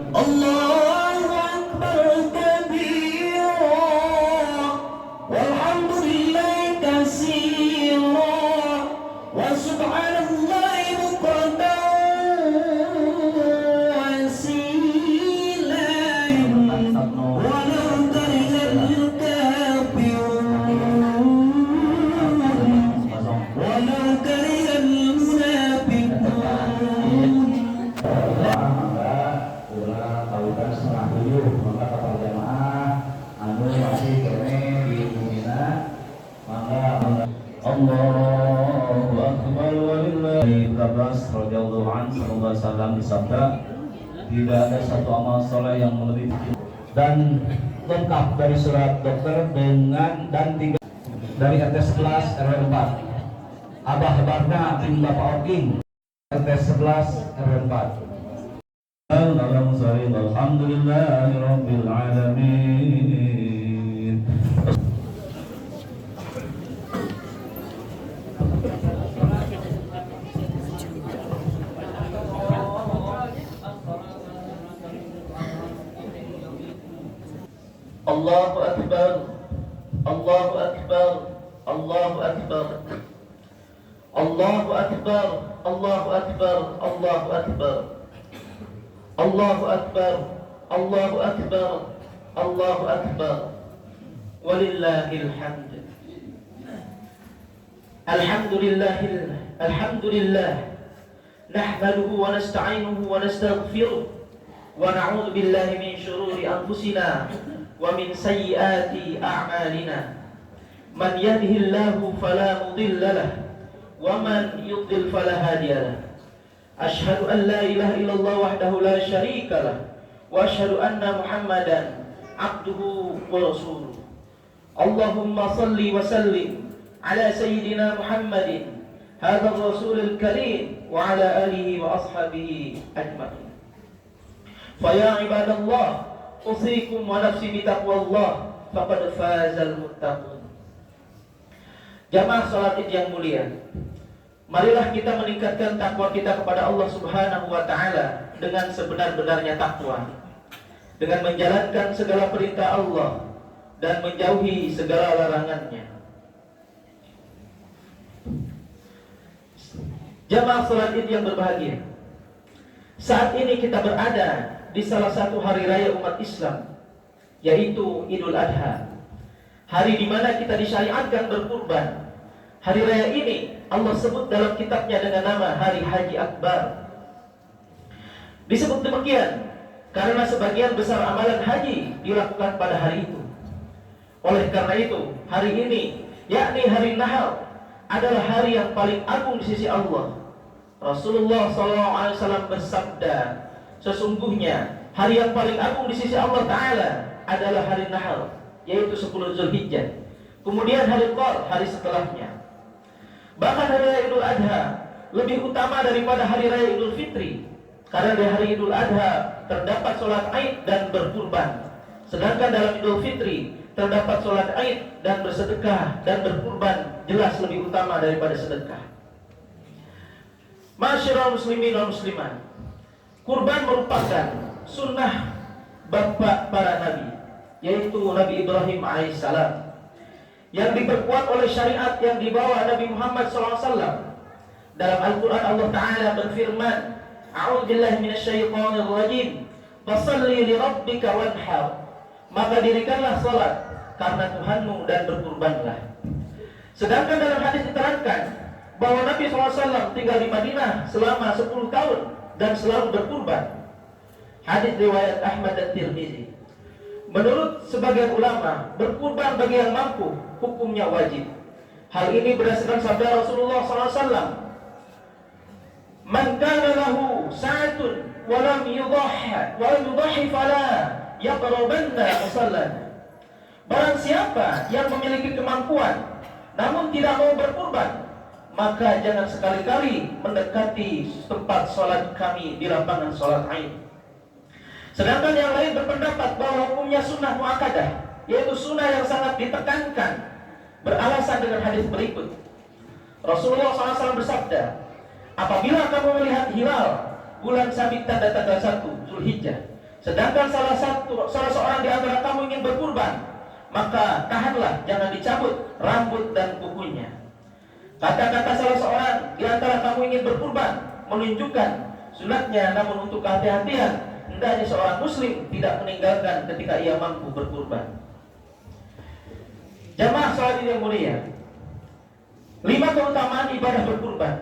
Allahu Akbar kabira walhamdulillahi katsira wa subhanallahi bukratan wa asila walau karihal kafirun walau karihal munafiqun. Tahukan setengah 7 maka kapal jamaah anu masih kene di Bumina maka Allahu Akbar walillahi 13 radhiyallahu anhu sallallahu alaihi wasallam disabda tidak ada satu amal soleh yang melebihi dan lengkap dari surat dokter dengan dan 3 dari RT 11 RW 4 Abah Barna bin Bapak Oking RT 11 RW 4. Alhamdulillahi Rabbil Alamin. Allahu Akbar, Allahu Akbar, Allahu Akbar, Allahu Akbar, Allahu Akbar, Allahu Akbar, Allahu Akbar, Allahu Akbar, Allahu Akbar, walillahil hamd. Alhamdulillah, nahmaduhu wa nasta'inuhu wa nastaghfiruh wa na'udzu billahi min shururi anfusina wa min sayyiati a'malina. Man yahdihillahu fala mudilla lahu wa man yudlil fala hadiya lahu. Asyhadu an la ilaha illallah wahdahu la syarika lah wa asyhadu anna Muhammadan abduhu wa rasuluh. Allahumma salli wa sallim ala sayyidina Muhammadin hadzal rasulil karim wa ala alihi wa ashabihi ajma'in. Fa ya ibadallah usikum wa nafsi bi taqwallah faqad fazal muttaqun. Jamaah salat Id yang mulia, marilah kita meningkatkan takwa kita kepada Allah Subhanahu wa taala dengan sebenar-benarnya takwa, dengan menjalankan segala perintah Allah dan menjauhi segala larangannya. Jamaah salat Id yang berbahagia, saat ini kita berada di salah satu hari raya umat Islam, yaitu Idul Adha, hari di mana kita disyariatkan berkurban. Hari raya ini Allah sebut dalam kitabnya dengan nama Hari Haji Akbar. Disebut demikian karena sebagian besar amalan haji dilakukan pada hari itu. Oleh karena itu, hari ini, yakni hari Nahar, adalah hari yang paling agung di sisi Allah. Rasulullah SAW bersabda, sesungguhnya hari yang paling agung di sisi Allah Ta'ala adalah hari Nahar, yaitu 10 Zulhijjah. Kemudian hari Qar, hari setelahnya. Bahkan hari raya Idul Adha lebih utama daripada hari raya Idul Fitri, karena di hari Idul Adha terdapat sholat Aid dan berkurban, sedangkan dalam Idul Fitri terdapat sholat Aid dan bersedekah dan berkurban jelas lebih utama daripada sedekah. Masyarul muslimin wal muslimat, kurban merupakan sunnah bapak para nabi, yaitu Nabi Ibrahim alaihissalam, yang diperkuat oleh syariat yang dibawa Nabi Muhammad SAW. Dalam Al-Quran Allah Ta'ala berfirman, A'udzubillahi minasyaitonir rajim, fasalli li rabbika wanhar, maka dirikanlah salat karena Tuhanmu dan berkurbanlah. Sedangkan dalam hadis diterangkan bahwa Nabi SAW tinggal di Madinah selama 10 tahun dan selalu berkurban. Hadis riwayat Ahmad dan Tirmizi. Menurut sebagian ulama, berkurban bagi yang mampu hukumnya wajib. Hal ini berdasarkan sabda Rasulullah SAW, "Man kana lahu sa'atun wa lam yudahhi fala yaqrabanna musallana." Barang siapa yang memiliki kemampuan namun tidak mau berkurban, maka jangan sekali-kali mendekati tempat sholat kami di lapangan sholat Aid. Sedangkan yang lain berpendapat bahwa hukumnya sunnah muakkadah, yaitu sunnah yang sangat ditekankan, beralasan dengan hadis berikut. Rasulullah SAW bersabda, apabila kamu melihat hilal bulan sabit tanda tanggal 1 Zulhijjah, Sedangkan salah seorang di antara kamu ingin berkurban, maka tahanlah, jangan dicabut rambut dan kukunya. Kata-kata salah seorang di antara kamu ingin berkurban menunjukkan sunatnya, namun untuk kehati-hatian hendaknya seorang muslim tidak meninggalkan ketika ia mampu berkurban. Jamaah salat yang mulia, 5 keutamaan ibadah berkurban.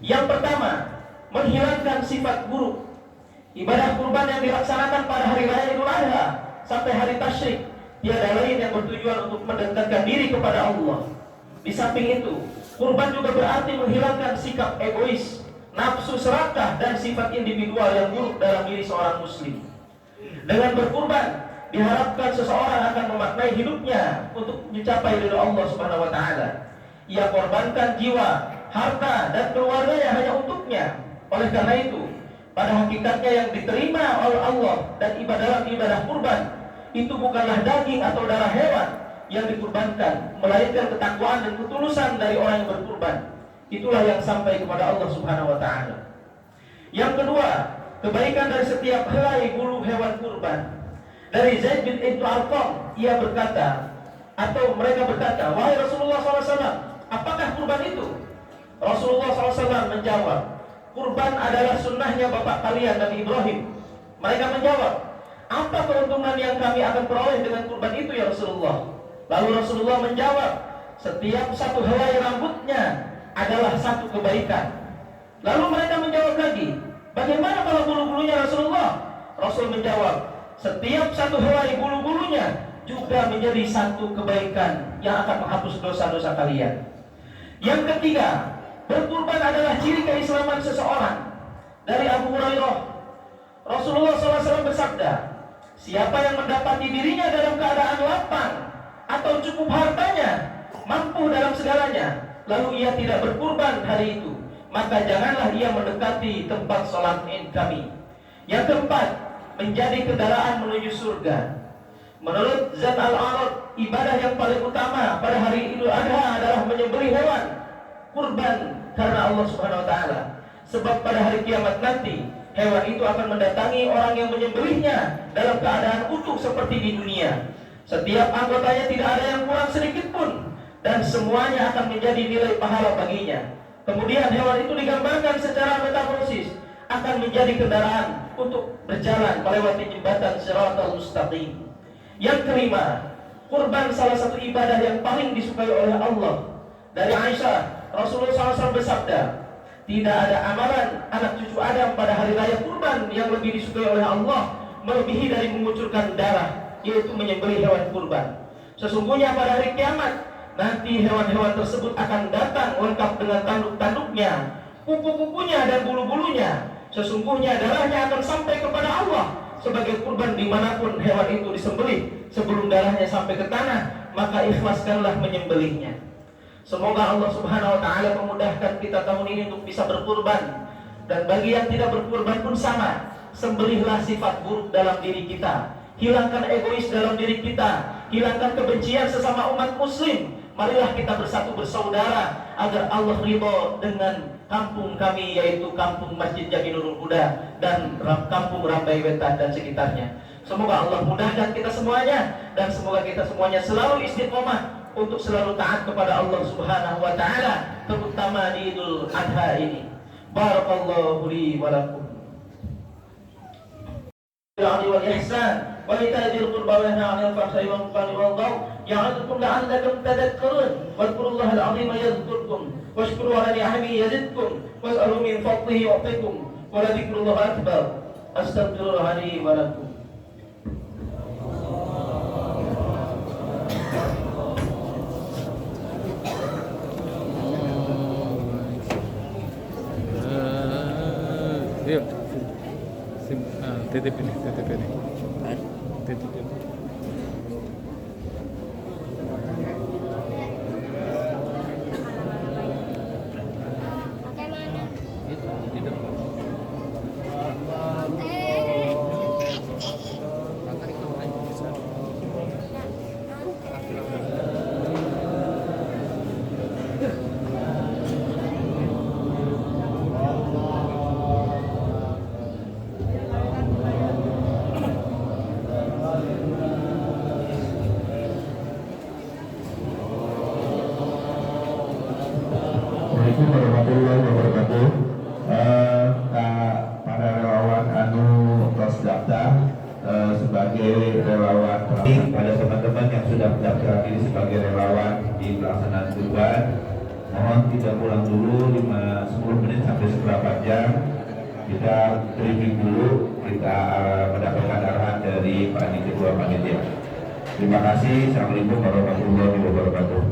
Yang pertama, menghilangkan sifat buruk. Ibadah kurban yang dilaksanakan pada hari raya Idul Adha sampai hari tasyrik tiada lain yang bertujuan untuk mendekatkan diri kepada Allah. Di samping itu, kurban juga berarti menghilangkan sikap egois, nafsu serakah, dan sifat individual yang buruk dalam diri seorang muslim. Dengan berkurban, diharapkan seseorang akan memaknai hidupnya untuk mencapai ridha Allah Subhanahu wa taala. Ia korbankan jiwa, harta, dan keluarganya hanya untuknya. Oleh karena itu, pada hakikatnya yang diterima oleh Allah dan dalam ibadah kurban itu bukanlah daging atau darah hewan yang dikurbankan, melainkan ketakwaan dan ketulusan dari orang yang berkurban. Itulah yang sampai kepada Allah Subhanahu wa taala. Yang kedua, kebaikan dari setiap helai bulu hewan kurban. Dari Zaid bin Arqam, ia berkata, atau mereka berkata, "Wahai Rasulullah SAW, apakah kurban itu?" Rasulullah SAW menjawab, "Kurban adalah sunnahnya bapak kalian Nabi Ibrahim." Mereka menjawab, "Apa keuntungan yang kami akan peroleh dengan kurban itu ya Rasulullah?" Lalu Rasulullah menjawab, "Setiap satu helai rambutnya adalah satu kebaikan." Lalu mereka menjawab lagi, "Bagaimana kalau bulu-bulunya Rasulullah?" Rasul menjawab, "Setiap satu helai bulu-bulunya juga menjadi satu kebaikan yang akan menghapus dosa-dosa kalian." Yang ketiga, berkurban adalah ciri keislaman seseorang. Dari Abu Hurairah, Rasulullah SAW bersabda, "Siapa yang mendapati dirinya dalam keadaan lapang atau cukup hartanya, mampu dalam segalanya, lalu ia tidak berkurban hari itu, maka janganlah ia mendekati tempat sholat Id kami." Yang keempat, menjadi kendaraan menuju surga. Menurut Zat al-Arad, ibadah yang paling utama pada hari Idul Adha adalah menyembelih hewan kurban karena Allah Subhanahu wa taala. Sebab pada hari kiamat nanti, hewan itu akan mendatangi orang yang menyembelihnya dalam keadaan utuh seperti di dunia. Setiap anggotanya tidak ada yang kurang sedikit pun, dan semuanya akan menjadi nilai pahala baginya. Kemudian hewan itu digambarkan secara metaforis akan menjadi kendaraan untuk berjalan melewati jembatan Shiratal Mustaqim. Yang kelima, kurban salah satu ibadah yang paling disukai oleh Allah. Dari Aisyah, Rasulullah SAW bersabda, "Tidak ada amalan anak cucu Adam pada hari raya kurban yang lebih disukai oleh Allah melebihi dari mengucurkan darah, yaitu menyembelih hewan kurban. Sesungguhnya pada hari kiamat nanti hewan-hewan tersebut akan datang lengkap dengan tanduk-tanduknya, kuku-kukunya dan bulu-bulunya. Sesungguhnya darahnya akan sampai kepada Allah sebagai kurban dimanapun hewan itu disembelih. Sebelum darahnya sampai ke tanah, maka ikhlaskanlah menyembelihnya." Semoga Allah Subhanahu wa taala memudahkan kita tahun ini untuk bisa berkurban. Dan bagi yang tidak berkurban pun sama, sembelihlah sifat buruk dalam diri kita, hilangkan egois dalam diri kita, hilangkan kebencian sesama umat muslim. Marilah kita bersatu bersaudara agar Allah ridho dengan kampung kami, yaitu kampung Masjid Jami Nurul Huda dan kampung Rambai Wetan dan sekitarnya. Semoga Allah mudahkan kita semuanya, dan semoga kita semuanya selalu istiqomah untuk selalu taat kepada Allah Subhanahu wa taala, terutama di Idul Adha ini. Barakallahu li wa lakum. Wal ihsan wa ita'il qurba wa yanha 'anil fahsya'i wal munkari wal baghi ya'idhukum la'allakum tadhakkarun. Wadhkurullaha al-'azima yadhkurkum washkuru 'ala ni'amihi yazidkum was'alu min fadlihi yu'tikum wa la dzikrullahi akbar. Astaghfirullah li wa lakum. Yuk, titip ini. Titip ini. Itu, di depan. sudah mendaftar diri sebagai relawan di pelaksanaan kurban, mohon tidak pulang dulu 10 menit sampai seberapa jam. Kita briefing dulu, kita mendapatkan arahan dari Pak Ketua Panitia. Terima kasih. Assalamualaikum warahmatullahi wabarakatuh.